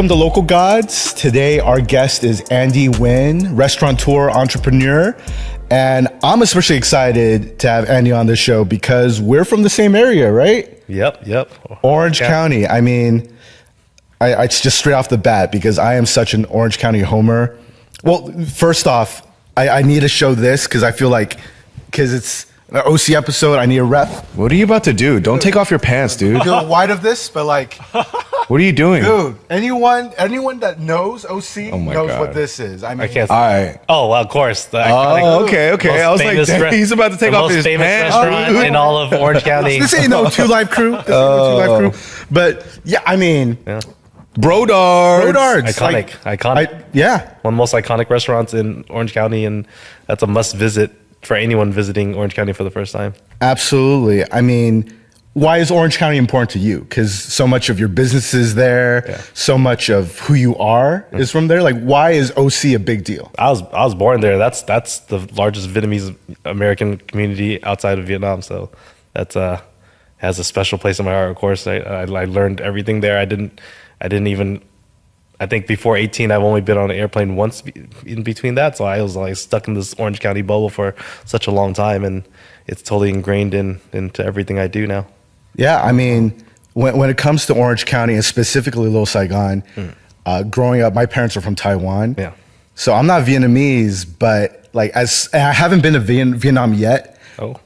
Welcome to Local Gods. Today, our guest is Andy Nguyen, restaurateur, entrepreneur. And I'm especially excited to have Andy on this show because we're from the same area, right? Yep. Orange County. I mean, it's just straight off the bat because I am such an Orange County homer. Well, first off, I need to show this because I feel like, because it's an OC episode, I need a rep. What are you about to do? Don't take off your pants, dude. Feel wide of this, but like, What are you doing? dude, anyone that knows OC my knows God. what this is. I mean, I can't. All right. Oh, well, of course. The Oh, okay. most I was like, famous dang, he's about to take the off most his famous pants. restaurant in all of Orange County. this ain't no Two Live Crew. This ain't no Two Live Crew. But yeah, I mean, Brodards. Brodards. Iconic. Yeah. One of the most iconic restaurants in Orange County, and that's a must visit for anyone visiting Orange County for the first time. Absolutely. I mean, why is Orange County important to you? Because so much of your business is there. Yeah. So much of who you are is from there. Like, why is OC a big deal? I was born there. That's the largest Vietnamese American community outside of Vietnam. So that's has a special place in my heart. Of course, I learned everything there. I didn't even. I think before 18, I've only been on an airplane once in between that. So I was like stuck in this Orange County bubble for such a long time, and it's totally ingrained into everything I do now. Yeah, I mean, when it comes to Orange County and specifically Little Saigon, growing up, my parents are from Taiwan. Yeah. So I'm not Vietnamese, but like and I haven't been to Vietnam yet. Oh.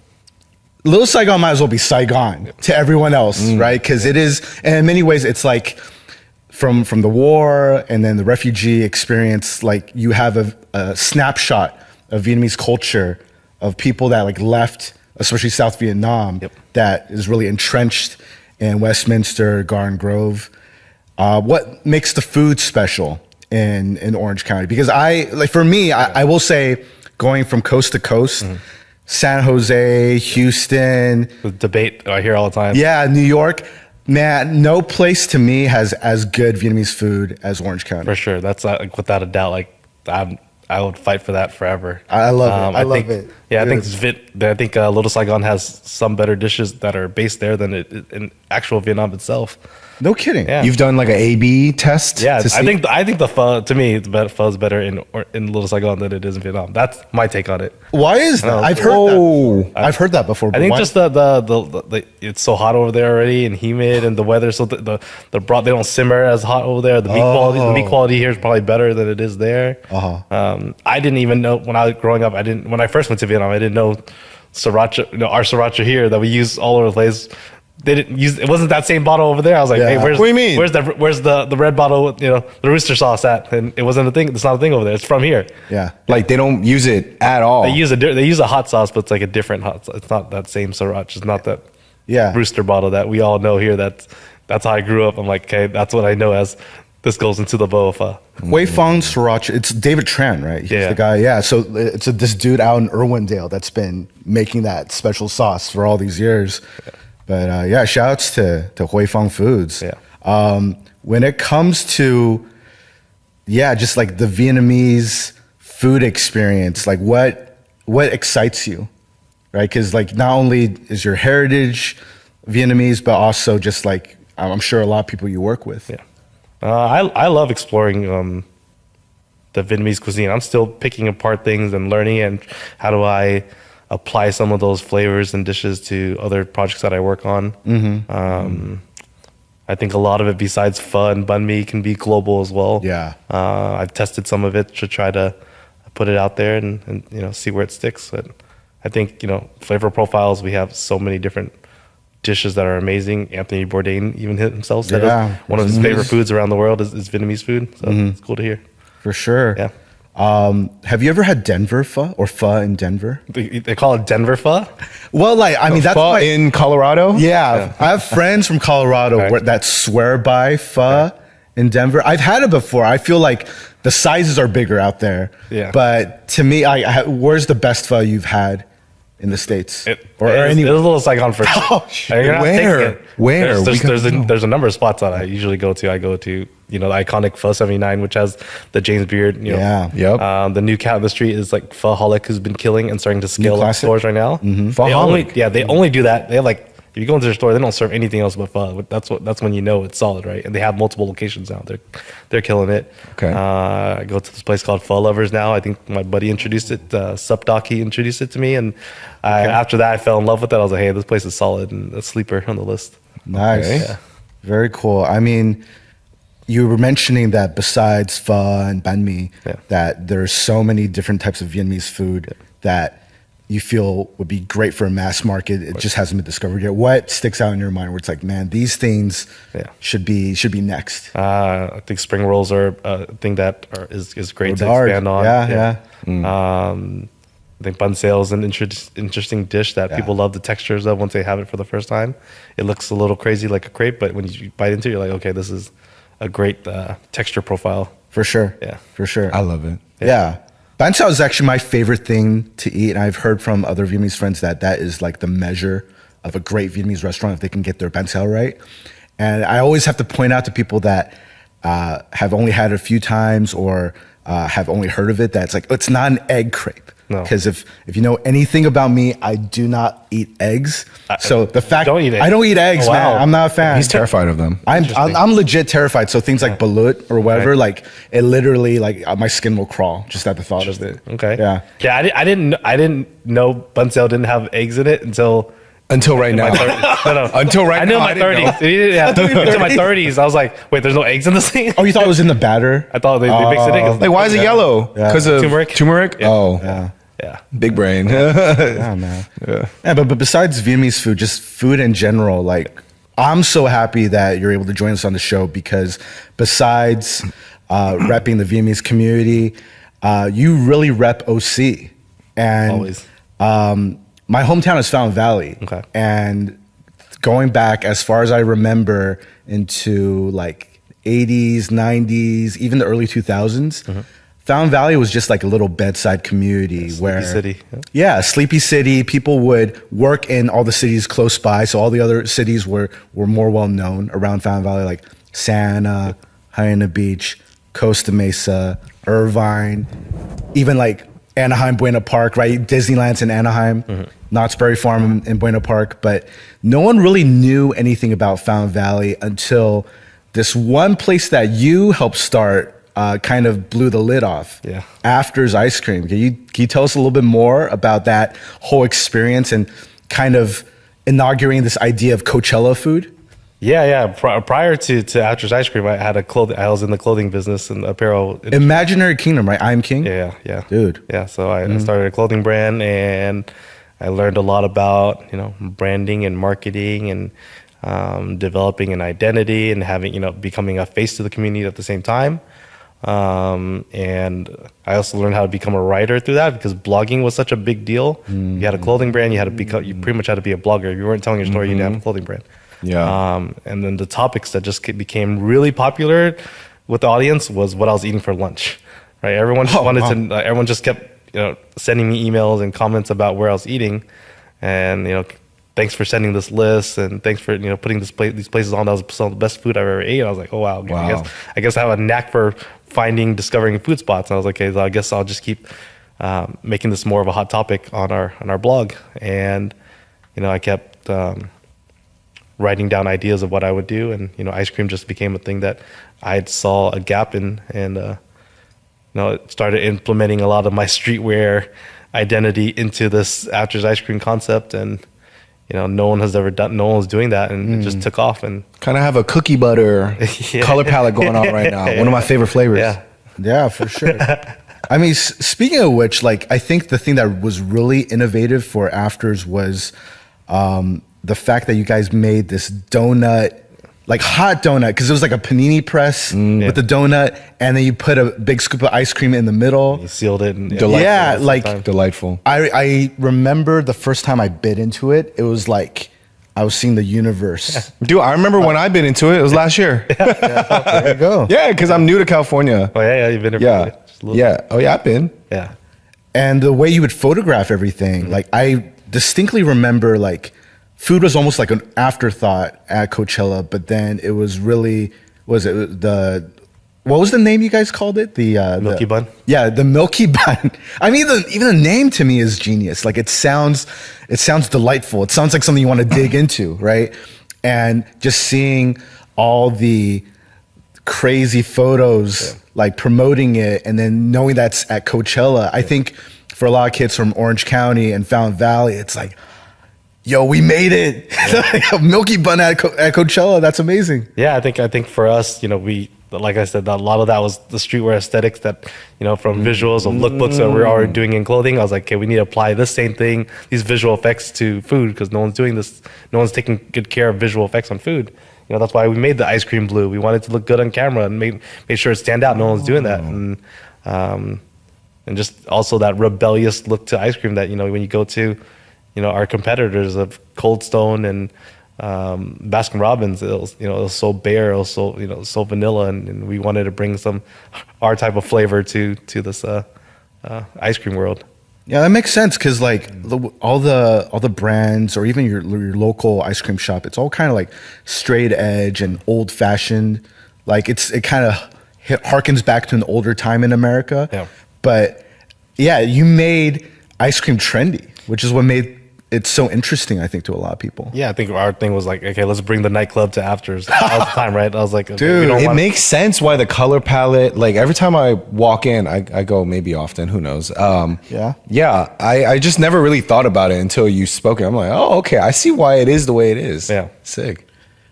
Little Saigon might as well be Saigon to everyone else, right? Because it is, and in many ways, it's like from the war and then the refugee experience. Like you have a snapshot of Vietnamese culture of people that like left, especially South Vietnam, that is really entrenched in Westminster, Garden Grove. What makes the food special in Orange County? Because I will say, going from coast to coast. San Jose, Houston. The debate I hear all the time. Yeah, New York. Man, no place to me has as good Vietnamese food as Orange County. For sure. That's without a doubt. Like I would fight for that forever. I love it. I love it. Yeah, I think Little Saigon has some better dishes that are based there than in actual Vietnam itself. No kidding. Yeah. You've done like an A/B test. Yeah, to see? I think the pho, to me, the pho is better in Little Saigon than it is in Vietnam. That's my take on it. Why is that? I've heard that. I've heard that before. I think just the it's so hot over there already and humid, and the weather. So the broth, they don't simmer as hot over there. The meat quality here is probably better than it is there. I didn't even know when I was growing up. When I first went to Vietnam, I didn't know sriracha. Our sriracha here that we use all over the place. They didn't use. It wasn't that same bottle over there. I was like, hey, what do you mean? Where's the red bottle with the rooster sauce at? And it wasn't a thing. It's not a thing over there. It's from here. Yeah, like they don't use it at all. They use a hot sauce, but it's like a different hot sauce. It's not that same sriracha. It's not that rooster bottle that we all know here. That's how I grew up. I'm like, okay, that's what I know as this goes into the boa pho. Hui Fong Sriracha. It's David Tran, right? He's the guy. Yeah. So it's this dude out in Irwindale that's been making that special sauce for all these years. Yeah. But shout outs to Hui Fong Foods. Yeah. When it comes to, just like the Vietnamese food experience, like what excites you, right? Because like not only is your heritage Vietnamese, but also just like I'm sure a lot of people you work with. Yeah. I love exploring the Vietnamese cuisine. I'm still picking apart things and learning, and how do I apply some of those flavors and dishes to other projects that I work on. I think a lot of it, besides pho and banh mi, can be global as well. Yeah. I've tested some of it to try to put it out there and see where it sticks. But I think flavor profiles. We have so many different dishes that are amazing. Anthony Bourdain even himself said one of his favorite foods around the world is Vietnamese food. So it's cool to hear. For sure. Yeah. Have you ever had Denver pho or pho in Denver? They call it Denver pho? Well, like, I mean, that's pho in Colorado? Yeah. I have friends from Colorado that swear by pho in Denver. I've had it before. I feel like the sizes are bigger out there. Yeah. But to me, where's the best pho you've had in the States? It's a Little Saigon for sure. Where? There's a number of spots that I usually go to. I go to the iconic Pho 79, which has the James Beard. The new cat on the street is like Pho-holic, who's been killing and starting to scale up stores right now. Pho-holic. They only do that. They have like if you go into their store, they don't serve anything else but pho. That's when you know it's solid, right? And they have multiple locations now. They're killing it. Okay. I go to this place called Pho Lovers now. I think my buddy introduced it. Supdoc, he introduced it to me, and after that, I fell in love with it. I was like, hey, this place is solid, and a sleeper on the list. Nice. Okay. Yeah. Very cool. I mean, you were mentioning that besides pho and banh mi, that there's so many different types of Vietnamese food that you feel would be great for a mass market. It just hasn't been discovered yet. What sticks out in your mind where it's like, man, these things should be next? I think spring rolls are a thing that is great to Hard. expand on. Yeah. I think bun sale is an interesting dish that people love the textures of once they have it for the first time. It looks a little crazy like a crepe, but when you bite into it, you're like, okay, this is a great texture profile. For sure. Yeah. For sure. I love it. Yeah. Bánh xèo is actually my favorite thing to eat. And I've heard from other Vietnamese friends that is like the measure of a great Vietnamese restaurant if they can get their bánh xèo right. And I always have to point out to people that have only had it a few times or have only heard of it, that it's like, it's not an egg crepe. No. Because if you know anything about me, I do not eat eggs. So the fact don't eat eggs. I don't eat eggs, Oh, wow. man. I'm not a fan. He's terrified of them. I'm legit terrified. So things like balut or whatever, Right. like it literally, like my skin will crawl just at the thought of it. Okay. Yeah. Yeah. I didn't know bun sale didn't have eggs in it until Until right now. no. Until right I knew now. in my 30s. Yeah, until my 30s, I was like, wait, there's no eggs in this thing? Oh, you thought it was in the batter? I thought they mixed it in. Like, why is it yellow? Because of Turmeric? Yeah. Oh, Yeah. big brain. Yeah, man. Yeah, but besides Vietnamese food, just food in general, like I'm so happy that you're able to join us on the show because besides repping the Vietnamese community, you really rep OC. And Always. My hometown is Fountain Valley. Okay. And going back as far as I remember into like 80s, 90s, even the early 2000s, Fountain Valley was just like a little bedside community where city. Yeah, sleepy city. People would work in all the cities close by, so all the other cities were more well known around Fountain Valley, like Santa, Hyena Beach, Costa Mesa, Irvine, even like Anaheim, Buena Park, right? Disneyland's in Anaheim, Knott's Berry Farm in Buena Park, but no one really knew anything about Fountain Valley until this one place that you helped start kind of blew the lid off. Yeah. After's Ice Cream. Can you tell us a little bit more about that whole experience and kind of inaugurating this idea of Coachella food? Yeah. Prior to After's Ice Cream, I was in the clothing business and apparel. Imaginary Kingdom, right? I'm King? Yeah. Dude. Yeah, so I started a clothing brand and I learned a lot about, branding and marketing and developing an identity and becoming a face to the community at the same time. And I also learned how to become a writer through that because blogging was such a big deal. You had a clothing brand, you pretty much had to be a blogger. If you weren't telling your story, you didn't have a clothing brand. Yeah. And then the topics that just became really popular with the audience was what I was eating for lunch, right? Everyone just everyone just kept, sending me emails and comments about where I was eating and, thanks for sending this list and thanks for, putting these places on. That was some of the best food I've ever ate. I was like, oh, wow. I guess I have a knack for discovering food spots. And I was like, okay, so I guess I'll just keep making this more of a hot topic on our blog. And, I kept writing down ideas of what I would do. And, ice cream just became a thing that I saw a gap in and, started implementing a lot of my streetwear identity into this After's Ice Cream concept. And, no one was doing that, and it just took off. And Kind of have a cookie butter color palette going on right now. One of my favorite flavors. Yeah, for sure. I mean, speaking of which, like, I think the thing that was really innovative for Afters was the fact that you guys made this donut, like hot donut, because it was like a panini press with the donut, and then you put a big scoop of ice cream in the middle. you sealed it. And, Delightful. I remember the first time I bit into it, it was like I was seeing the universe. Dude, I remember when I bit into it. It was last year. There you go. Yeah, because I'm new to California. Oh, yeah, you've been Yeah. there. Yeah. Oh, yeah, I've been. Yeah. And the way you would photograph everything, like I distinctly remember, like food was almost like an afterthought at Coachella, but then it was really, the what was the name you guys called it? The Milky Bun? Yeah, the Milky Bun. I mean, even the name to me is genius. Like it sounds delightful. It sounds like something you want to dig into, right? And just seeing all the crazy photos, like promoting it, and then knowing that's at Coachella. I think for a lot of kids from Orange County and Fountain Valley, it's like, yo, we made it. A Milky Bun at Coachella. That's amazing. Yeah, I think for us, we, like I said, a lot of that was the streetwear aesthetics that, from visuals of lookbooks that we're already doing in clothing. I was like, okay, we need to apply this same thing, these visual effects to food, because no one's doing this. No one's taking good care of visual effects on food. That's why we made the ice cream blue. We wanted to look good on camera and made sure it stand out. No one's doing that. And just also that rebellious look to ice cream that, when you go to, our competitors of Cold Stone and Baskin Robbins, it was so bare, it was so vanilla, and we wanted to bring our type of flavor to this ice cream world. Yeah, that makes sense because like all the brands or even your local ice cream shop, it's all kind of like straight edge and old fashioned. Like it kind of harkens back to an older time in America. Yeah. But yeah, you made ice cream trendy, which is what made it's so interesting, I think, to a lot of people. Yeah, I think our thing was like, okay, let's bring the nightclub to afters all the time, right? I was like, okay, dude, it makes sense why the color palette, like every time I walk in, I go maybe often, who knows? Yeah, I just never really thought about it until you spoke it. I'm like, oh, okay, I see why it is the way it is. Yeah. Sick.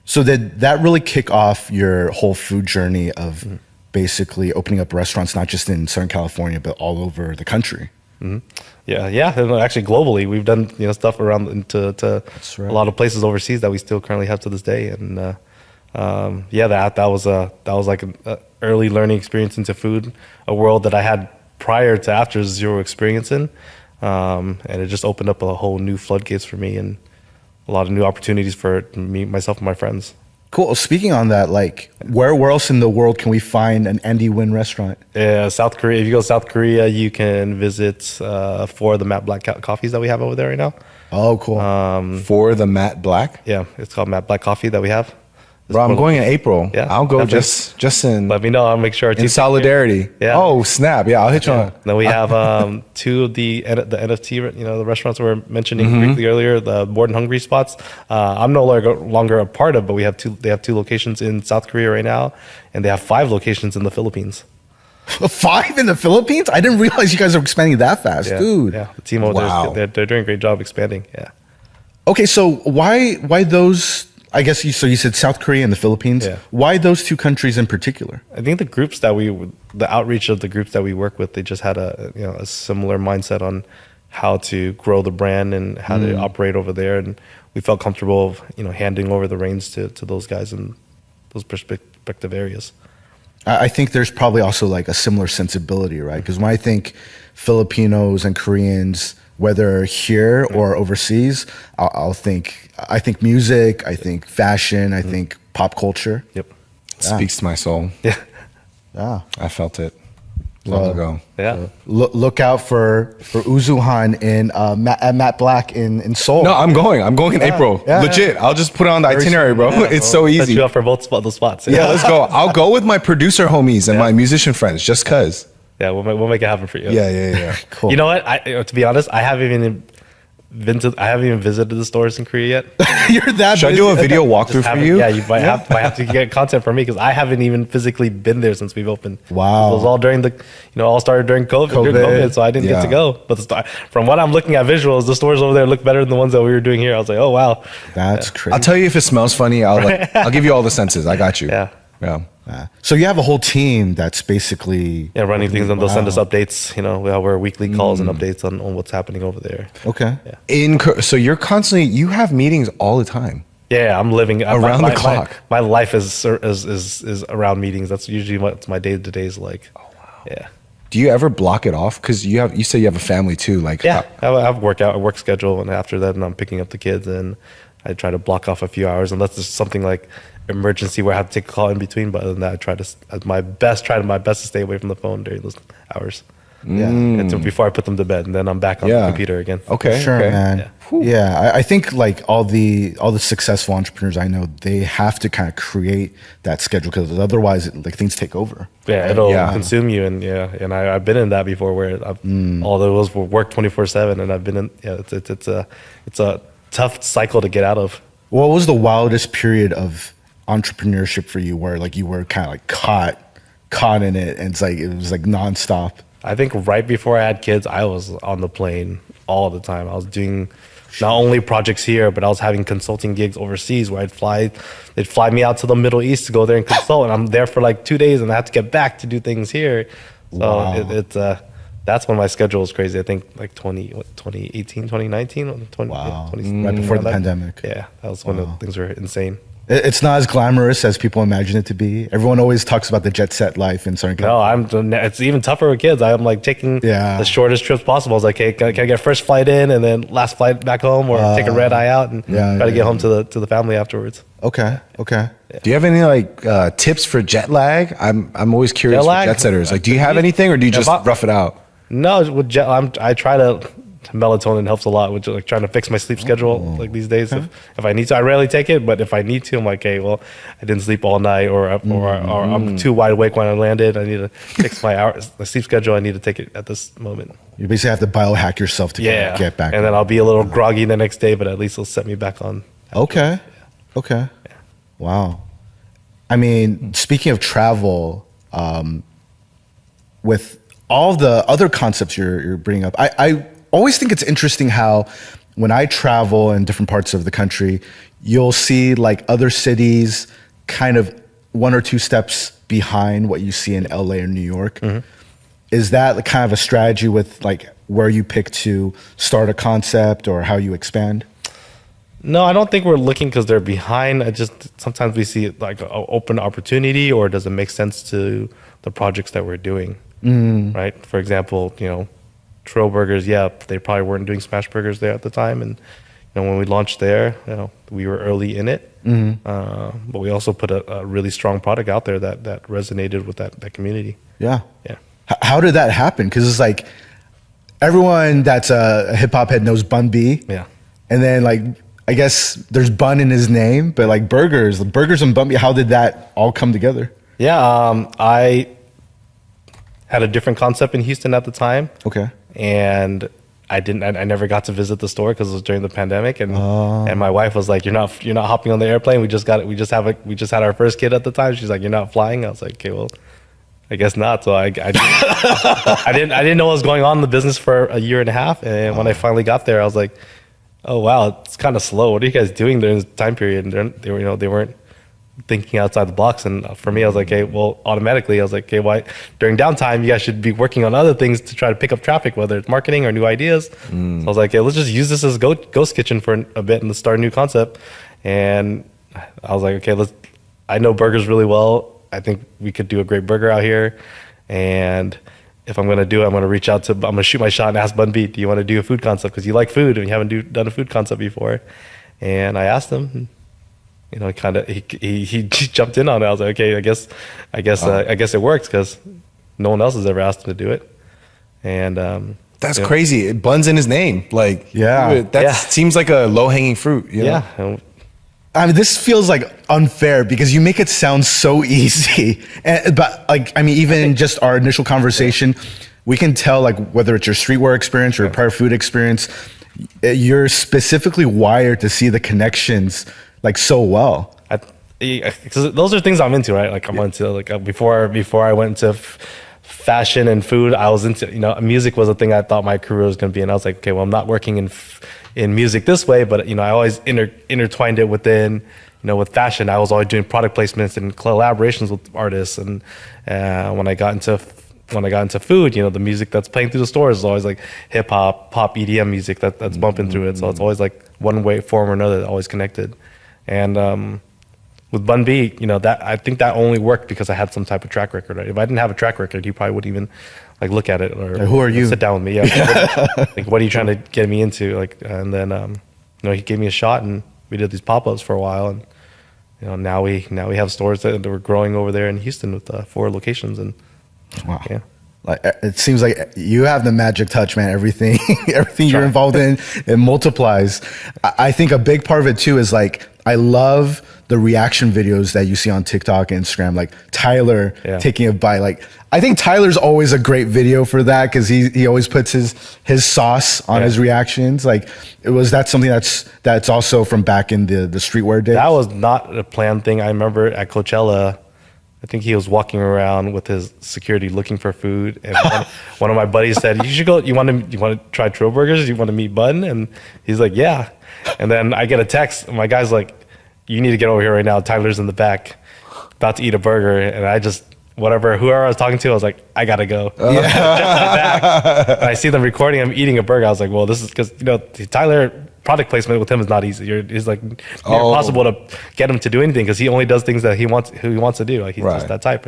So did that really kick off your whole food journey of basically opening up restaurants, not just in Southern California, but all over the country? Mm-hmm. Yeah. And actually, globally, we've done stuff around to a lot of places overseas that we still currently have to this day. And that was like an early learning experience into food, a world that I had prior to after zero experience in, and it just opened up a whole new floodgates for me and a lot of new opportunities for me, myself, and my friends. Cool. Speaking on that, like, where else in the world can we find an Andy Nguyen restaurant? South Korea. If you go to South Korea, you can visit 4 of the Matte Black coffees that we have over there right now. Oh, cool. For the Matte Black? Yeah, it's called Matte Black Coffee that we have. Bro, I'm going in April. Yeah, I'll go just in. Let me know. I'll make sure it's in solidarity. Yeah. Oh snap! Yeah, I'll hit you on. Then we have 2 of the NFT, the restaurants we were mentioning briefly earlier, the Bored and Hungry spots. I'm no longer a part of, but we have 2. They have 2 locations in South Korea right now, and they have 5 locations in the Philippines. 5 in the Philippines? I didn't realize you guys are expanding that fast, dude. Yeah, the team over there, they're doing a great job expanding. Yeah. Okay, so why those? I guess you said South Korea and the Philippines. Yeah. Why those 2 countries in particular? I think the outreach of the groups that we work with, they just had a similar mindset on how to grow the brand and how to operate over there, and we felt comfortable of handing over the reins to those guys in those respective areas. I think there's probably also like a similar sensibility, right? Because when I think Filipinos and Koreans, whether here or overseas, I think music, I think fashion, I think pop culture. Yep. It speaks to my soul. Yeah. Yeah. I felt it long ago. Yeah. So look out for Uzuhan at Matte Black in Seoul. No, I'm going in April. Yeah, legit. I'll just put it on the itinerary, bro. It's so easy. Set you up for both those spots. Yeah, let's go. I'll go with my producer homies and my musician friends just cause. Yeah, we'll make it happen for you. Yeah. Cool. You know what? To be honest, I haven't even visited the stores in Korea yet. You're that. Should I do a video walkthrough for you? Yeah, you might have to get content for me because I haven't even physically been there since we've opened. Wow. It was all during all started during COVID, so I didn't get to go. But from what I'm looking at visuals, the stores over there look better than the ones that we were doing here. I was like, oh wow, that's crazy. I'll tell you if it smells funny. I'll give you all the senses. I got you. Yeah. So you have a whole team that's basically running things, and they'll send us updates. We're weekly calls and updates on what's happening over there. Okay. Yeah. So you're constantly you have meetings all the time. Yeah, I'm living around the clock. My life is around meetings. That's usually what my day to day is like. Oh wow. Yeah. Do you ever block it off? Because you say you have a family too. Like I have a work schedule, and after that, I'm picking up the kids, and I try to block off a few hours unless there's something like emergency where I have to take a call in between. But other than that, I try my best to stay away from the phone during those hours. until before I put them to bed, and then I'm back on the computer again. Okay. Sure, okay. man. I think like all the successful entrepreneurs I know, they have to kind of create that schedule because otherwise, like things take over. Yeah, it'll consume you, and I've been in that before where all those will work 24/7, and I've been in. Yeah, it's a tough cycle to get out of. What was the wildest period of entrepreneurship for you, where like you were kind of like caught in it, and it was like nonstop? I think right before I had kids, I was on the plane all the time. I was doing not only projects here, but I was having consulting gigs overseas where they'd fly me out to the Middle East to go there and consult, and I'm there for like 2 days, and I have to get back to do things here. So that's when my schedule was crazy. I think like 2018, 2019, 20, right before the pandemic. Yeah, that was when things were insane. It's not as glamorous as people imagine it to be. Everyone always talks about the jet set life in Southern California. No, it's even tougher with kids. I'm like taking the shortest trips possible. I was like, hey, can I get first flight in and then last flight back home, or take a red eye out and try to get home to the family afterwards. Okay. Yeah. Do you have any like tips for jet lag? I'm always curious with jet setters. Like, do you have anything, or do you just rough it out? No, with I try to. Melatonin helps a lot, which like trying to fix my sleep schedule like these days. If I need to, I rarely take it, but if I need to, I'm like, hey, well, I didn't sleep all night, or I'm too wide awake when I landed. I need to fix my sleep schedule. I need to take it at this moment. You basically have to biohack yourself to get back. And then I'll be a little groggy the next day, but at least it'll set me back on. Okay. Yeah. Wow. I mean, speaking of travel, with all the other concepts you're bringing up, I always think it's interesting how when I travel in different parts of the country, you'll see like other cities kind of 1 or 2 steps behind what you see in LA or New York. Is that like kind of a strategy with like where you pick to start a concept or how you expand? No, I don't think we're looking because they're behind. I just sometimes we see like an open opportunity, or does it make sense to the projects that we're doing, right? For example, Trill burgers, they probably weren't doing smash burgers there at the time, and when we launched there, we were early in it, but we also put a really strong product out there that resonated with that community. Yeah. How did that happen? Because it's like everyone that's a hip hop head knows Bun B, and then like I guess there's Bun in his name, but like burgers and Bun B. How did that all come together? I had a different concept in Houston at the time. Okay. And I never got to visit the store because it was during the pandemic, and my wife was like, "You're not hopping on the airplane. We just had our first kid at the time." She's like, "You're not flying." I was like, "Okay, well, I guess not." So I didn't know what was going on in the business for a year and a half, and when I finally got there, I was like, "Oh wow, it's kind of slow. What are you guys doing during this time period?" And they weren't thinking outside the box, and for me, I was like, "Hey, well, automatically, I was like, okay, why during downtime you guys should be working on other things to try to pick up traffic, whether it's marketing or new ideas." So I was like, "Hey, let's just use this as a ghost kitchen for a bit and let's start a new concept." And I was like, "Okay, I know burgers really well. I think we could do a great burger out here, and if I'm gonna do it, I'm gonna shoot my shot and ask Bun B, do you want to do a food concept because you like food and you haven't done a food concept before?" And I asked him. He jumped in on it. I was like, okay, I guess it works because no one else has ever asked him to do it. And that's crazy. Bun's in his name. Like, seems like a low hanging fruit. You know? I mean, this feels like unfair because you make it sound so easy. But like, I mean, even just our initial conversation, we can tell like whether it's your streetwear experience or your prior food experience, you're specifically wired to see the connections like so well. Because those are things I'm into, right? Like I'm into like before I went into fashion and food, I was into music was a thing I thought my career was going to be, and I was like, okay, well, I'm not working in music this way, but I always intertwined it within with fashion. I was always doing product placements and collaborations with artists, and when I got into food, the music that's playing through the stores is always like hip hop, pop, EDM music that's bumping through it. So it's always like one way, form or another, always connected. And with Bun B, that I think that only worked because I had some type of track record. Right? If I didn't have a track record, he probably wouldn't even like look at it or who are you? Sit down with me. Yeah. Like, what are you trying to get me into? Like, and then he gave me a shot, and we did these pop-ups for a while, and now we have stores that we're growing over there in Houston with 4 locations, and wow. Like it seems like you have the magic touch, man. Everything you're involved in, it multiplies. I think a big part of it too is like I love the reaction videos that you see on TikTok and Instagram, like Tyler taking a bite. Like I think Tyler's always a great video for that because he always puts his sauce on his reactions. Like was that something that's also from back in the streetwear days? That was not a planned thing. I remember at Coachella, I think he was walking around with his security looking for food, and one of my buddies said, "You should go. You want to try Trill burgers? You want to meet Bun?" And he's like, "Yeah." And then I get a text. And my guy's like, "You need to get over here right now. Tyler's in the back, about to eat a burger." And I just whoever I was talking to, I was like, "I gotta go." And I see them recording him eating a burger. I was like, "Well, this is because Tyler." Product placement with him is not easy. It's like impossible to get him to do anything because he only does things that who he wants to do. Like he's just that type.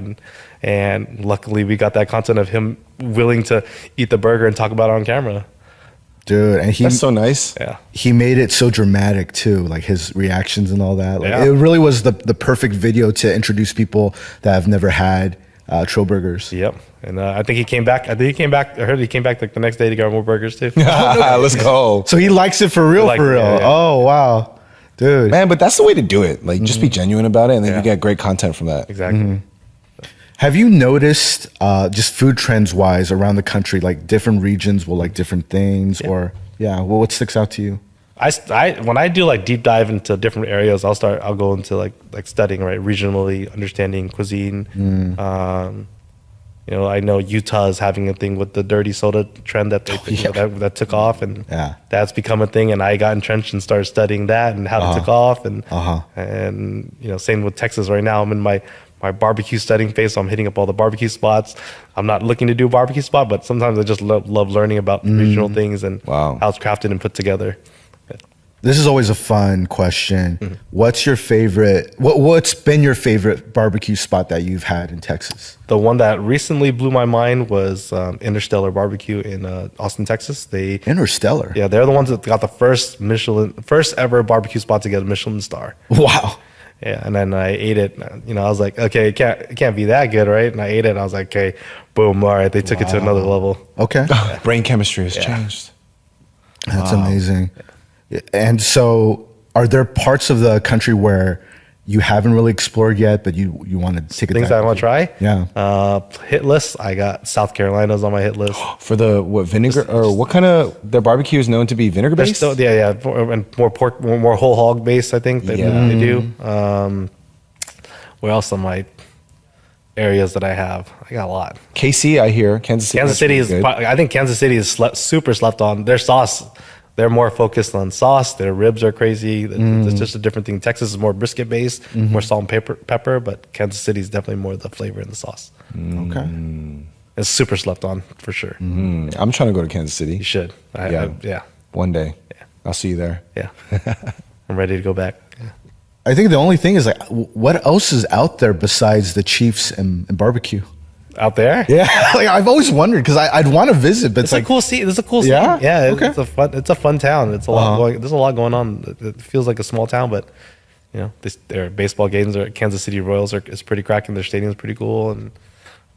And luckily we got that content of him willing to eat the burger and talk about it on camera. Dude, and that's so nice. Yeah, he made it so dramatic too, like his reactions and all that. Like it really was the perfect video to introduce people that have never had Trill burgers. Yep. And I think he came back. I heard he came back like the next day to get more burgers too. Let's go. So he likes it for real, for real. Yeah. Oh, wow. Dude. Man, but that's the way to do it. Like, just be genuine about it, and then you get great content from that. Exactly. Have you noticed just food trends-wise around the country, like different regions will like different things or, what sticks out to you? When I do like deep dive into different areas, I'll go into like studying, right, regionally, understanding cuisine. I know Utah is having a thing with the dirty soda trend that that took off, and that's become a thing. And I got entrenched and started studying that and how it took off. And same with Texas right now. I'm in my barbecue studying phase, so I'm hitting up all the barbecue spots. I'm not looking to do a barbecue spot, but sometimes I just love learning about regional things and how it's crafted and put together. This is always a fun question. What's your favorite? What's been your favorite barbecue spot that you've had in Texas? The one that recently blew my mind was Interstellar Barbecue in Austin, Texas. Interstellar. Yeah, they're the ones that got the first ever barbecue spot to get a Michelin star. Wow. Yeah, and then I ate it. I was like, okay, it can't be that good, right? And I ate it, and I was like, okay, boom, all right. They took it to another level. Okay. Brain chemistry has changed. That's amazing. And so are there parts of the country where you haven't really explored yet, but you want to take it? Things I want to try? Yeah. Hit list. I got South Carolina's on my hit list. For the vinegar or what kind of their barbecue is known to be vinegar based? And more pork, more whole hog based. I think they do. Where else on my areas that I have? I got a lot. KC, I hear Kansas City is. I think Kansas City is super slept on. Their sauce. They're more focused on sauce. Their ribs are crazy. It's just a different thing. Texas is more brisket based, more salt and pepper, but Kansas City is definitely more the flavor in the sauce. Okay. It's super slept on for sure. I'm trying to go to Kansas City. You should. One day. Yeah. I'll see you there. Yeah. I'm ready to go back. Yeah. I think the only thing is like, what else is out there besides the Chiefs and barbecue? Out there? Yeah, like I've always wondered because I'd want to visit, but it's like a cool scene. It's a cool scene. Yeah, okay. It's a fun town. It's a lot going. There's a lot going on. It feels like a small town, but their baseball games are Kansas City Royals is pretty cracking. Their stadium's pretty cool, and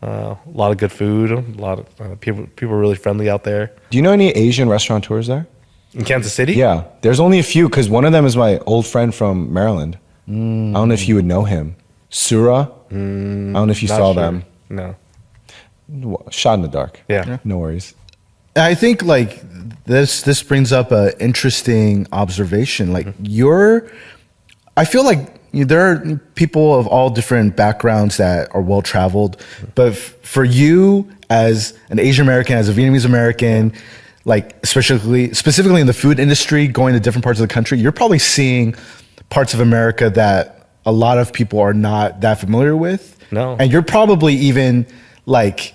a lot of good food. A lot of people are really friendly out there. Do you know any Asian restaurateurs there in Kansas City? Yeah, there's only a few because one of them is my old friend from Maryland. I don't know if you would know him, Sura. I don't know if you saw them. No. Shot in the dark. Yeah. No worries. I think like this brings up an interesting observation. Like I feel like there are people of all different backgrounds that are well traveled, but for you as an Asian American, as a Vietnamese American, like specifically in the food industry, going to different parts of the country, you're probably seeing parts of America that a lot of people are not that familiar with. No. And you're probably even like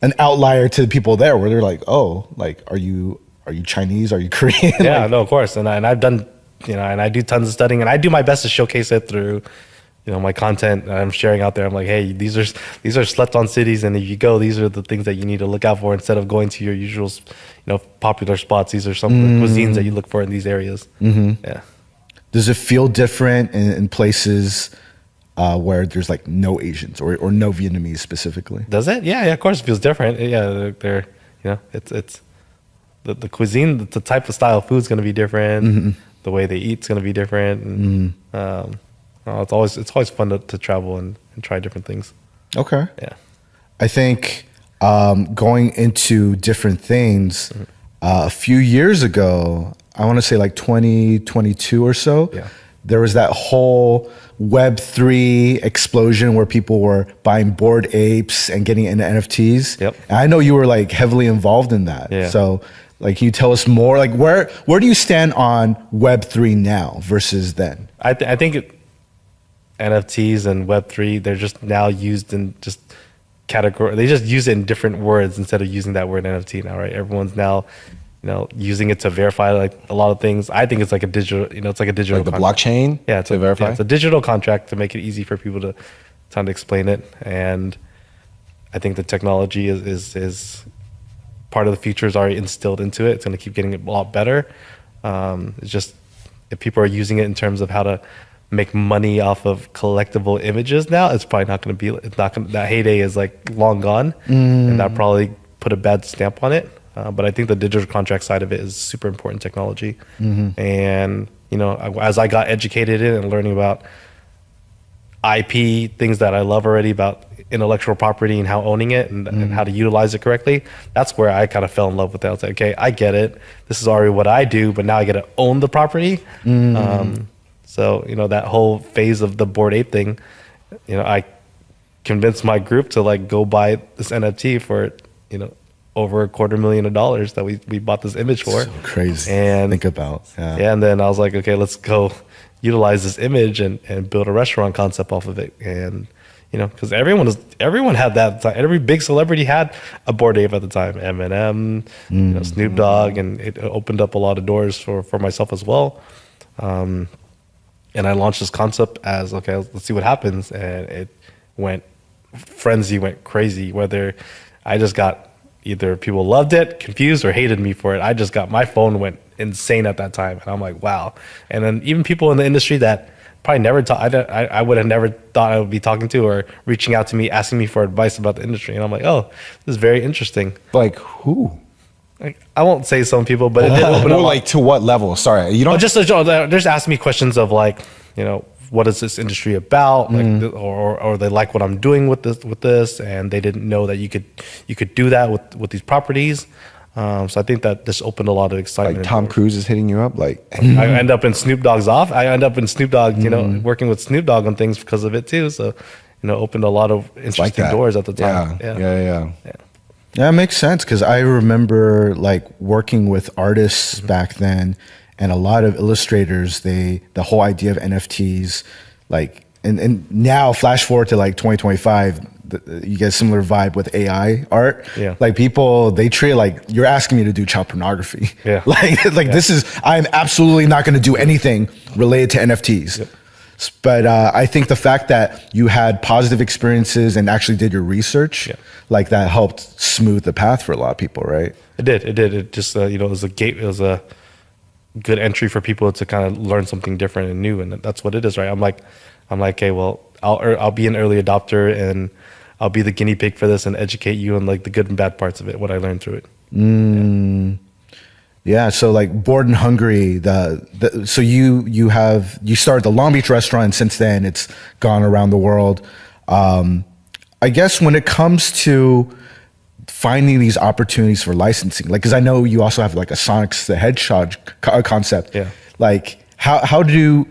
an outlier to the people there where they're like, oh, like, are you Chinese? Are you Korean? Yeah, no, of course. And I've done, and I do tons of studying and I do my best to showcase it through, my content I'm sharing out there. I'm like, hey, these are slept on cities. And if you go, these are the things that you need to look out for instead of going to your usual, popular spots. These are some of the cuisines that you look for in these areas. Yeah. Does it feel different in places where there's like no Asians or no Vietnamese specifically? Does it? Yeah, of course it feels different. Yeah, they're it's the cuisine, the type of style of food is going to be different. The way they eat is going to be different. And, it's always fun to travel and try different things. Okay. Yeah. I think going into different things, a few years ago, I want to say like 2022 or so, there was that whole Web3 explosion where people were buying Bored Apes and getting into NFTs. Yep. And I know you were like heavily involved in that. Yeah. So like, can you tell us more? Like where do you stand on Web3 now versus then? I think NFTs and Web3, they're just now used in just category. They just use it in different words instead of using that word NFT now, right? Everyone's now, using it to verify like a lot of things. I think it's like a digital, it's like a digital Like the contract. blockchain. Yeah, to verify. Yeah, it's a digital contract to make it easy for people to explain it. And I think the technology is part of the future is already instilled into it. It's going to keep getting a lot better. It's just if people are using it in terms of how to make money off of collectible images now, it's probably not going to be. It's not going. That heyday is like long gone, and that probably put a bad stamp on it. But I think the digital contract side of it is super important technology. And as I got educated in and learning about IP, things that I love already about intellectual property and how owning it and how to utilize it correctly, that's where I kind of fell in love with it. I was like, okay, I get it. This is already what I do, but now I get to own the property. So, that whole phase of the Bored Ape thing, I convinced my group to like go buy this NFT for, over $250,000 that we bought this image for. So crazy. And think about. Yeah. And then I was like, okay, let's go utilize this image and build a restaurant concept off of it. And, because everyone had that at the time. Every big celebrity had a Bored Ape at the time. Eminem, Snoop Dogg, and it opened up a lot of doors for myself as well. And I launched this concept as, okay, let's see what happens. And it went crazy. Whether I just got either people loved it, confused, or hated me for it. My phone went insane at that time. And I'm like, wow. And then even people in the industry that probably never I would have never thought I would be talking to or reaching out to me, asking me for advice about the industry. And I'm like, oh, this is very interesting. Like who? I won't say some people, but it did open up. Like to what level? Sorry, you don't. Just asking me questions of like, what is this industry about? Like, or they like what I'm doing with this, and they didn't know that you could do that with these properties. So I think that this opened a lot of excitement. Like Tom Cruise is hitting you up, like I end up in Snoop Dogg's I end up in Snoop Dogg, working with Snoop Dogg on things because of it too. So, opened a lot of interesting doors at the time. Yeah. Yeah, it makes sense because I remember like working with artists back then, and a lot of illustrators. The whole idea of NFTs, like, and now flash forward to like 2025, you get a similar vibe with AI art. Yeah, like people they treat it like you're asking me to do child pornography. Yeah, like this is I'm absolutely not going to do anything related to NFTs. Yep. But I think the fact that you had positive experiences and actually did your research, like that helped smooth the path for a lot of people, right? It did. It just, it was a gate. It was a good entry for people to kind of learn something different and new. And that's what it is, right? I'm like, okay, well, I'll be an early adopter and I'll be the guinea pig for this and educate you on like the good and bad parts of it, what I learned through it. Yeah, so like Bored and Hungry, so you started the Long Beach restaurant, and since then it's gone around the world. I guess when it comes to finding these opportunities for licensing, like, because I know you also have like a Sonic the Hedgehog concept. Yeah, like how do you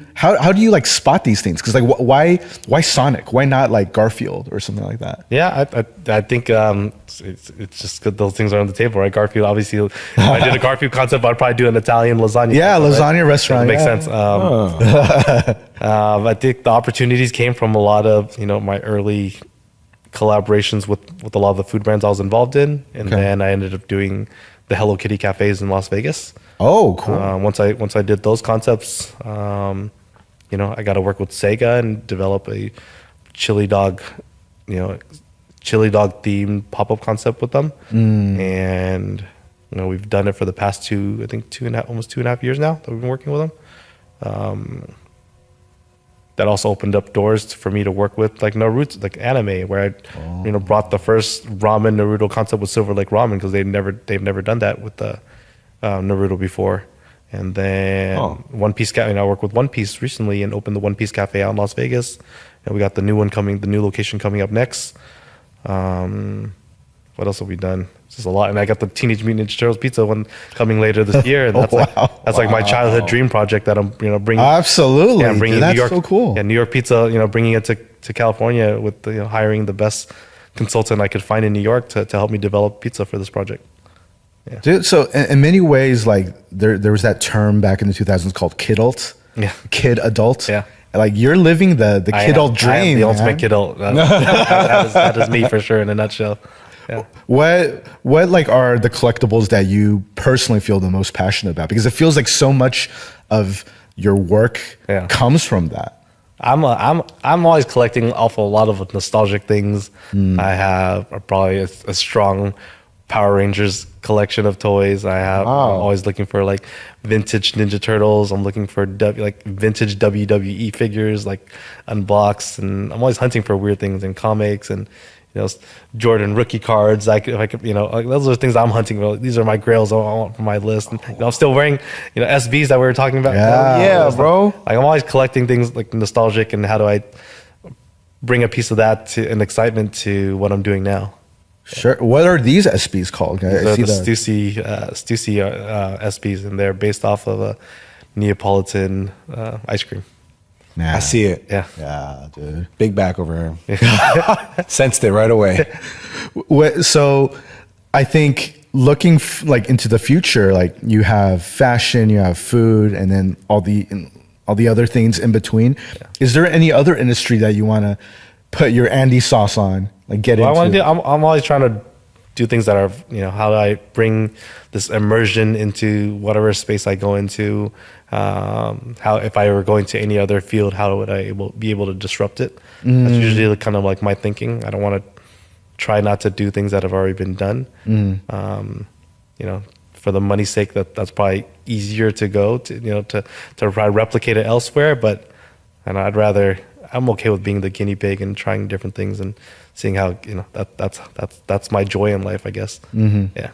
like spot these things? Because like why Sonic? Why not like Garfield or something like that? Yeah, I think it's just good those things are on the table, right? Garfield, obviously, if I did a Garfield concept, I'd probably do an Italian lasagna. Yeah, lasagna restaurant. Makes sense. I think the opportunities came from a lot of my early collaborations with a lot of the food brands I was involved in, and then I ended up doing the Hello Kitty cafes in Las Vegas. Oh, cool. Once I did those concepts, I got to work with Sega and develop a chili dog themed pop-up concept with them. And we've done it for the past almost 2.5 years now that we've been working with them. that also opened up doors for me to work with like Naruto, like anime, where I brought the first ramen Naruto concept with Silver Lake Ramen, because they've never done that with the Naruto before. And then One Piece Cafe. I worked with One Piece recently and opened the One Piece Cafe out in Las Vegas. And we got the new location coming up next. What else have we done? Just a lot. And I got the Teenage Mutant Ninja Turtles pizza one coming later this year. And that's that's like my childhood dream project that I'm bringing. Absolutely. Yeah, bringing that's New York, so cool. Yeah, New York pizza. Bringing it to California with hiring the best consultant I could find in New York to help me develop pizza for this project. Yeah. Dude, so in many ways, like there was that term back in the 2000s called kidult. Yeah. Kid adult. Yeah. Like you're living the kidult dream. I am the ultimate kidult. That is me for sure in a nutshell. Yeah. What like are the collectibles that you personally feel the most passionate about? Because it feels like so much of your work comes from that. I'm always collecting off a lot of nostalgic things. I have probably a strong Power Rangers collection of toys. I'm always looking for like vintage Ninja Turtles. I'm looking for like vintage WWE figures, like unboxed, and I'm always hunting for weird things in comics and Jordan rookie cards. If I could, like those are the things I'm hunting for. These are my grails I want for my list. And I'm still wearing, SBs that we were talking about. Yeah, bro. Like I'm always collecting things like nostalgic, and how do I bring a piece of that and excitement to what I'm doing now. Sure. What are these SBs called? The Stussy SBs, and they're based off of a Neapolitan ice cream. I see it. Yeah, dude. Big back over here. Sensed it right away. So I think looking like into the future, like you have fashion, you have food, and then all the other things in between. Yeah. Is there any other industry that you want to put your Andy sauce on? Like get into? I'm always trying to do things that are, how do I bring this immersion into whatever space I go into? How, if I were going to any other field, how would I be able to disrupt it? That's usually kind of like my thinking. I don't want to try not to do things that have already been done. For the money's sake, that's probably easier to go to, to try to replicate it elsewhere. But, I'm okay with being the guinea pig and trying different things and seeing how, that's my joy in life, I guess. Yeah.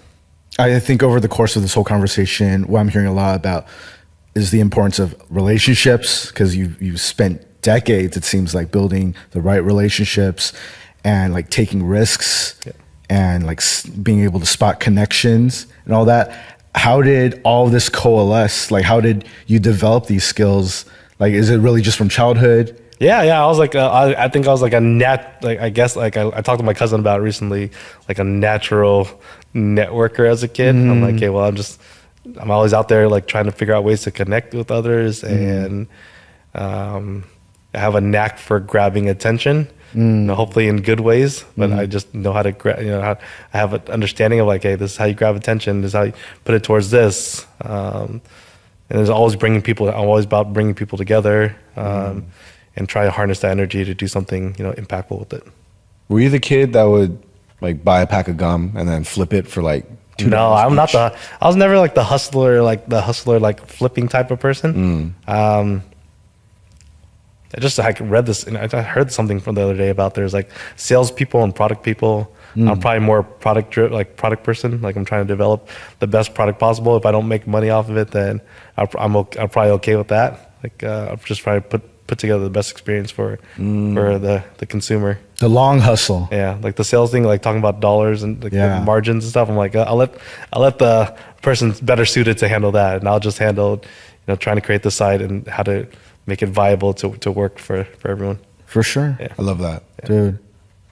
I think over the course of this whole conversation, what I'm hearing a lot about is the importance of relationships, because you've spent decades, it seems like, building the right relationships and like taking risks and like being able to spot connections and all that. How did all of this coalesce? Like, how did you develop these skills? Like, is it really just from childhood? Yeah. I was like, I think I was like I guess I talked to my cousin about it recently, like a natural networker as a kid. I'm like, okay, well, I'm always out there like trying to figure out ways to connect with others, and I have a knack for grabbing attention, hopefully in good ways, but I just know how to I have an understanding of like, hey, this is how you grab attention, this is how you put it towards this, and there's always I'm always about bringing people together, and try to harness that energy to do something, impactful with it. Were you the kid that would like buy a pack of gum and then flip it for like $2? No, I'm not I was never like the hustler, like flipping type of person. I read this, and I heard something from the other day about there's like salespeople and product people. I'm probably more product person. Like I'm trying to develop the best product possible. If I don't make money off of it, then I'm probably okay with that. Like I'm just trying to put together the best experience for the consumer. The long hustle. Yeah, like the sales thing, like talking about dollars and like the margins and stuff. I'm like, I'll let the person better suited to handle that, and I'll just handle, trying to create the site and how to make it viable to work for everyone. For sure. Yeah. I love that, dude.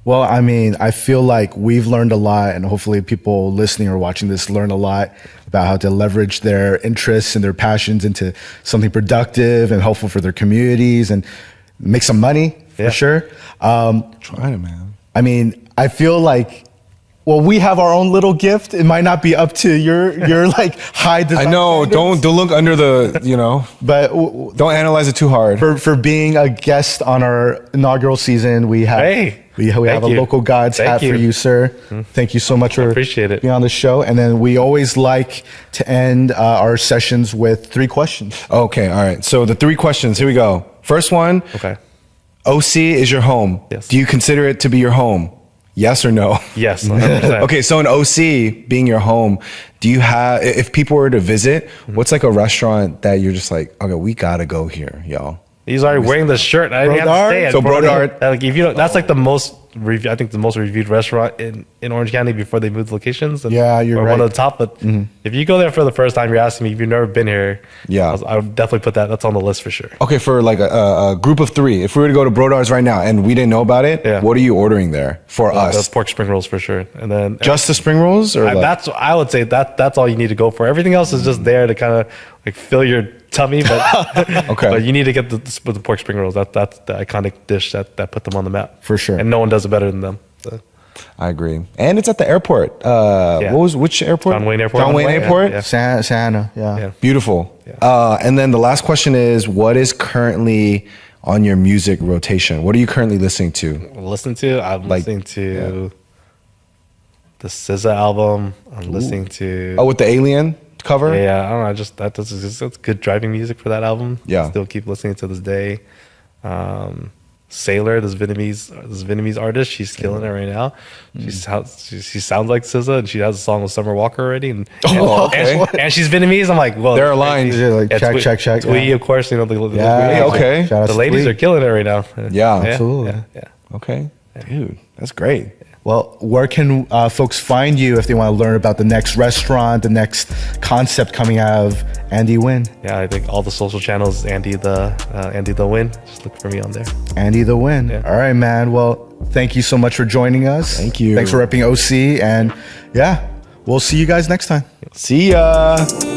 Well, I mean, I feel like we've learned a lot, and hopefully people listening or watching this learn a lot about how to leverage their interests and their passions into something productive and helpful for their communities and make some money, for sure. Trying it, man. I mean, I feel like, well, we have our own little gift. It might not be up to your like high design. I know. Standards. Don't look under the, but don't analyze it too hard. For being a guest on our inaugural season, we have we have a local GODZ hat for you, sir. Thank you so much for being on the show. And then we always like to end our sessions with 3 questions. Okay, all right. So the 3 questions. Here we go. First one. Okay. OC is your home. Yes. Do you consider it to be your home? Yes or no? Yes. 100%. Okay, so in OC being your home, do you have, if people were to visit, what's like a restaurant that you're just like, okay, we gotta go here, y'all? He's already wearing the shirt. I didn't have to say it. So Brodart. Like if you know, that's like the most I think the most reviewed restaurant in Orange County before they moved locations. And, Yeah, you're right. One of the top. But if you go there for the first time, you're asking me if you've never been here. Yeah. I would definitely put that. That's on the list for sure. Okay, for like a group of 3, if we were to go to Brodar's right now and we didn't know about it, Yeah. what are you ordering there for us? The pork spring rolls for sure. And then Just the spring rolls, or like, I would say that's all you need to go for. Everything else is just there to kind of like fill your tummy, but Okay. But you need to get the pork spring rolls. That's the iconic dish that put them on the map For sure. and no one does it better than them. So. I agree. And it's at the airport. Which airport? John Wayne Airport. John Wayne Airport. Yeah. Santa, yeah. Yeah. Beautiful. And then the last question is, what is currently on your music rotation? What are you currently listening to? I'm listening to the SZA album. I'm listening to Oh, with the alien cover? yeah, I don't know. That's good driving music for that album. Yeah. Still keep listening to this day. Sailor, this Vietnamese artist, she's killing it right now. She sounds like SZA, and she has a song with Summer Walker already. And she's Vietnamese. I'm like, well, They're aligned. Yeah, like, check. Twee, of course, you know the Yeah, okay. Shout out the to ladies Twee. are killing it right now. Yeah. Absolutely. Yeah. Okay. Dude, that's great. Well, where can folks find you if they want to learn about the next restaurant, the next concept coming out of Andy Nguyen? Yeah, I think all the social channels, Andy the Win. Just look for me on there. Andy the Win. Yeah. All right, man. Well, thank you so much for joining us. Thank you. Thanks for repping OC. And yeah, we'll see you guys next time. See ya.